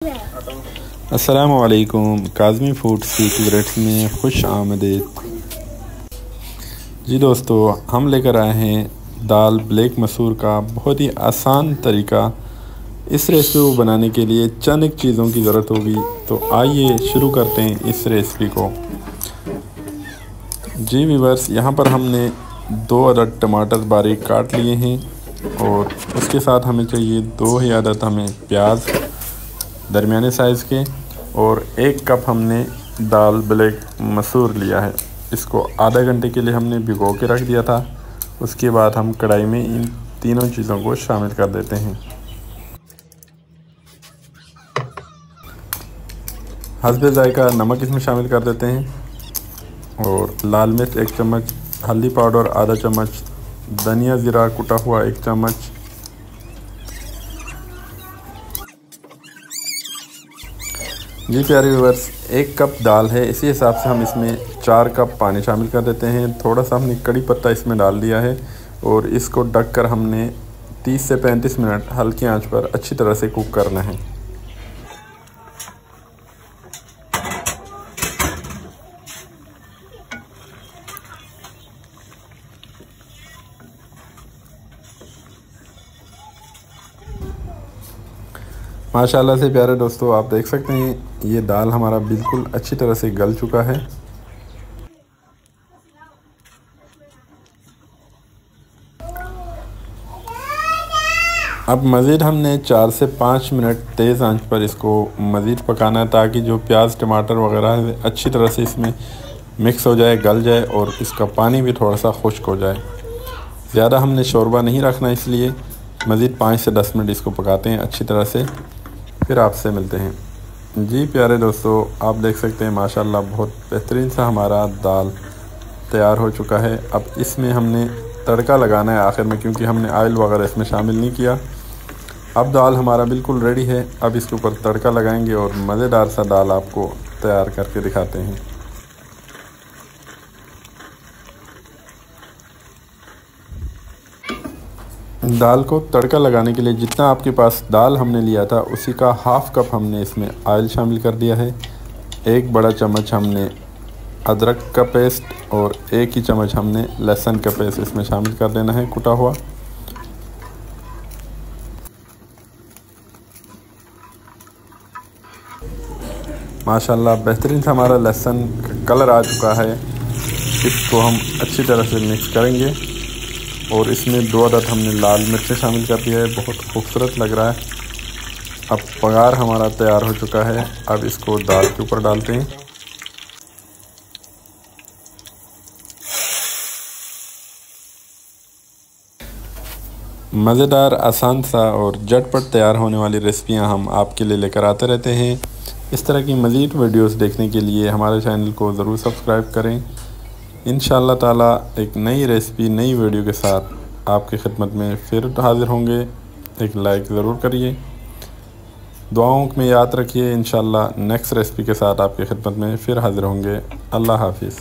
अस्सलामुअलैकुम, Kazmi food secrets में खुश आमदीद। जी दोस्तों, हम लेकर आए हैं दाल ब्लैक मसूर का बहुत ही आसान तरीका। इस रेसिपी को बनाने के लिए चंद एक चीज़ों की ज़रूरत होगी, तो आइए शुरू करते हैं इस रेसिपी को। जी व्यूअर्स, यहाँ पर हमने 2 अदद टमाटर बारीक काट लिए हैं और उसके साथ हमें चाहिए 2 ही अदद हमें प्याज दरमियाने साइज़ के, और 1 कप हमने दाल ब्लैक मसूर लिया है। इसको आधा घंटे के लिए हमने भिगो के रख दिया था। उसके बाद हम कढ़ाई में इन तीनों चीज़ों को शामिल कर देते हैं। हस्बे जायका नमक इसमें शामिल कर देते हैं, और लाल मिर्च 1 चम्मच, हल्दी पाउडर आधा चम्मच, धनिया ज़ीरा कुटा हुआ 1 चम्मच। जी प्यारे व्यूअर्स, 1 कप दाल है, इसी हिसाब से हम इसमें 4 कप पानी शामिल कर देते हैं। थोड़ा सा हमने कड़ी पत्ता इसमें डाल दिया है और इसको ढककर हमने 30 से 35 मिनट हल्की आंच पर अच्छी तरह से कुक करना है। माशाल्लाह से प्यारे दोस्तों, आप देख सकते हैं ये दाल हमारा बिल्कुल अच्छी तरह से गल चुका है। अब मज़ीद हमने 4 से 5 मिनट तेज़ आंच पर इसको मज़ीद पकाना है, ताकि जो प्याज टमाटर वगैरह है अच्छी तरह से इसमें मिक्स हो जाए, गल जाए और इसका पानी भी थोड़ा सा खुश्क हो जाए। ज़्यादा हमने शोरबा नहीं रखना, इसलिए मज़ीद 5 से 10 मिनट इसको पकाते हैं अच्छी तरह से, फिर आपसे मिलते हैं। जी प्यारे दोस्तों, आप देख सकते हैं माशाल्लाह बहुत बेहतरीन सा हमारा दाल तैयार हो चुका है। अब इसमें हमने तड़का लगाना है आखिर में, क्योंकि हमने ऑयल वगैरह इसमें शामिल नहीं किया। अब दाल हमारा बिल्कुल रेडी है। अब इसके ऊपर तड़का लगाएंगे और मज़ेदार सा दाल आपको तैयार करके दिखाते हैं। दाल को तड़का लगाने के लिए जितना आपके पास दाल हमने लिया था उसी का हाफ़ कप हमने इसमें ऑयल शामिल कर दिया है। 1 बड़ा चम्मच हमने अदरक का पेस्ट और 1 ही चम्मच हमने लहसुन का पेस्ट इसमें शामिल कर देना है, कुटा हुआ। माशाल्लाह बेहतरीन सा हमारा लहसुन का कलर आ चुका है। इसको हम अच्छी तरह से मिक्स करेंगे और इसमें 2 अदद हमने लाल मिर्चें शामिल कर दिया है, बहुत खूबसूरत लग रहा है। अब बघार हमारा तैयार हो चुका है। अब इसको दाल के ऊपर डालते हैं। मज़ेदार, आसान सा और झटपट तैयार होने वाली रेसिपियां हम आपके लिए लेकर आते रहते हैं। इस तरह की मज़ीद वीडियोस देखने के लिए हमारे चैनल को ज़रूर सब्सक्राइब करें। इंशाअल्लाह ताला एक नई रेसिपी नई वीडियो के साथ आपकी खिदमत में फिर हाज़िर होंगे। एक लाइक ज़रूर करिए, दुआओं में याद रखिए। इंशाअल्लाह नेक्स्ट रेसिपी के साथ आपकी खिदमत में फिर हाज़िर होंगे। अल्लाह हाफिज़।